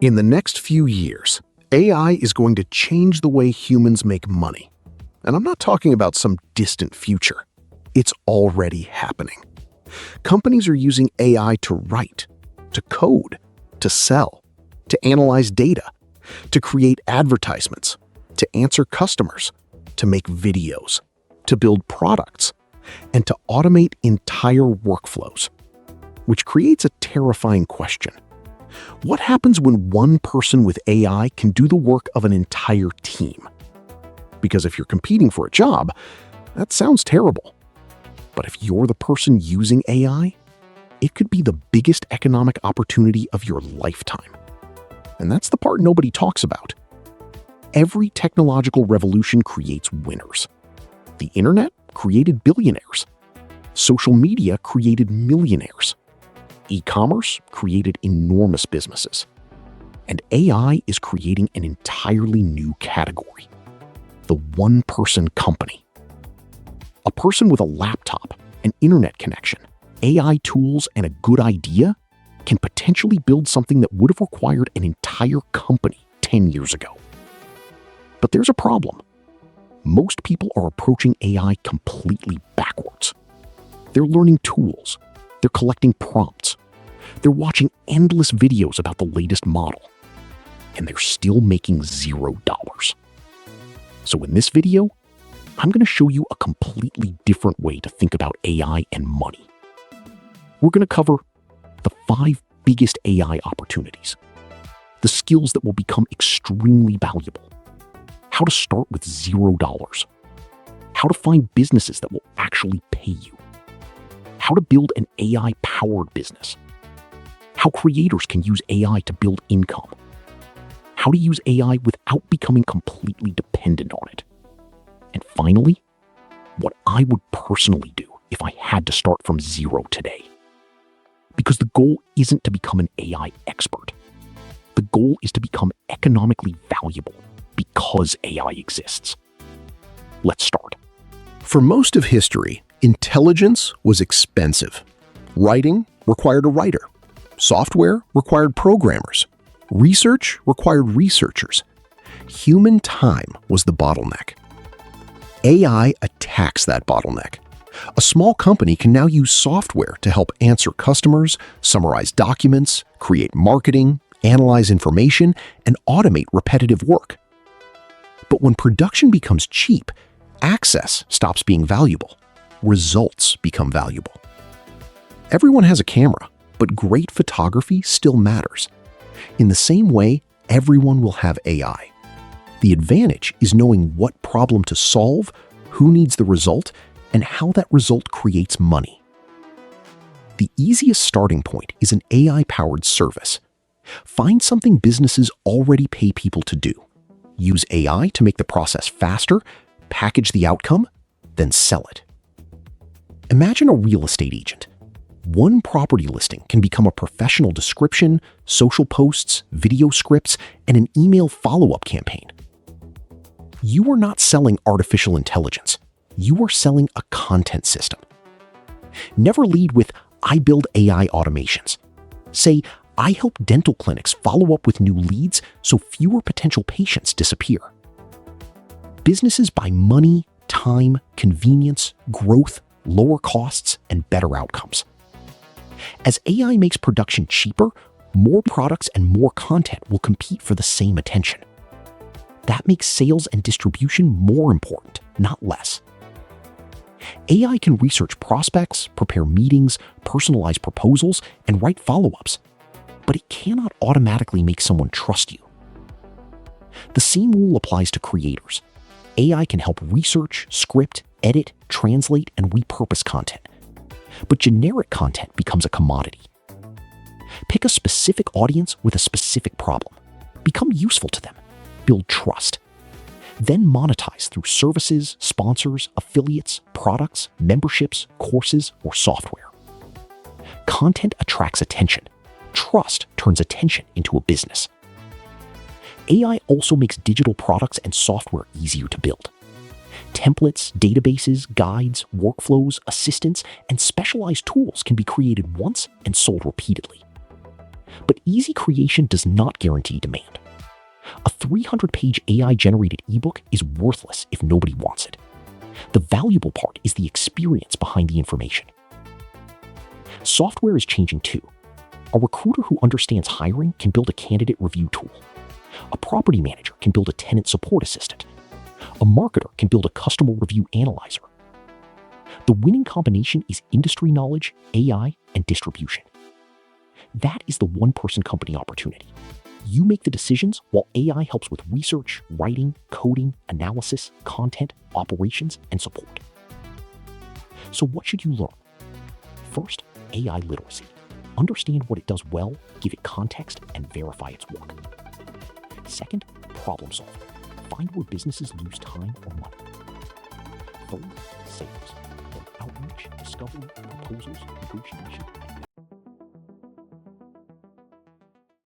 In the next few years, AI is going to change the way humans make money. And I'm not talking about some distant future. It's already happening. Companies are using AI to write, to code, to sell, to analyze data, to create advertisements, to answer customers, to make videos, to build products, and to automate entire workflows. Which creates a terrifying question. What happens when one person with AI can do the work of an entire team? Because if you're competing for a job, that sounds terrible. But if you're the person using AI, it could be the biggest economic opportunity of your lifetime. And that's the part nobody talks about. Every technological revolution creates winners. The internet created billionaires. Social media created millionaires. E-commerce created enormous businesses. And AI is creating an entirely new category. The one-person company. A person with a laptop, an internet connection, AI tools, and a good idea can potentially build something that would have required an entire company 10 years ago. But there's a problem. Most people are approaching AI completely backwards. They're learning tools. They're collecting prompts. They're watching endless videos about the latest model. And they're still making $0. So in this video, I'm going to show you a completely different way to think about AI and money. We're going to cover the 5 biggest AI opportunities, the skills that will become extremely valuable, how to start with $0, how to find businesses that will actually pay you, how to build an AI-powered business, how creators can use AI to build income, how to use AI without becoming completely dependent on it, and finally, what I would personally do if I had to start from 0 today. Because the goal isn't to become an AI expert. The goal is to become economically valuable because AI exists. Let's start. For most of history, intelligence was expensive. Writing required a writer. Software required programmers. Research required researchers. Human time was the bottleneck. AI attacks that bottleneck. A small company can now use software to help answer customers, summarize documents, create marketing, analyze information, and automate repetitive work. But when production becomes cheap, access stops being valuable. Results become valuable. Everyone has a camera, but great photography still matters. In the same way, everyone will have AI. The advantage is knowing what problem to solve, who needs the result, and how that result creates money. The easiest starting point is an AI-powered service. Find something businesses already pay people to do. Use AI to make the process faster, package the outcome, then sell it. Imagine a real estate agent. One property listing can become a professional description, social posts, video scripts, and an email follow-up campaign. You are not selling artificial intelligence. You are selling a content system. Never lead with, "I build AI automations." Say, "I help dental clinics follow up with new leads so fewer potential patients disappear." Businesses buy money, time, convenience, growth, lower costs, and better outcomes. As AI makes production cheaper, more products and more content will compete for the same attention. That makes sales and distribution more important, not less. AI can research prospects, prepare meetings, personalize proposals, and write follow-ups, but it cannot automatically make someone trust you. The same rule applies to creators. AI can help research, script, edit, translate, and repurpose content. But generic content becomes a commodity. Pick a specific audience with a specific problem. Become useful to them. Build trust. Then monetize through services, sponsors, affiliates, products, memberships, courses, or software. Content attracts attention. Trust turns attention into a business. AI also makes digital products and software easier to build. Templates, databases, guides, workflows, assistants, and specialized tools can be created once and sold repeatedly. But easy creation does not guarantee demand. A 300-page AI-generated ebook is worthless if nobody wants it. The valuable part is the experience behind the information. Software is changing too. A recruiter who understands hiring can build a candidate review tool. A property manager can build a tenant support assistant. A marketer can build a customer review analyzer. The winning combination is industry knowledge, AI, and distribution. That is the one-person company opportunity. You make the decisions while AI helps with research, writing, coding, analysis, content, operations, and support. So what should you learn? First, AI literacy. Understand what it does well, give it context, and verify its work. Second, problem solving. Find where businesses lose time or money. Third, sales. Then outreach, discovery, proposals, negotiation, and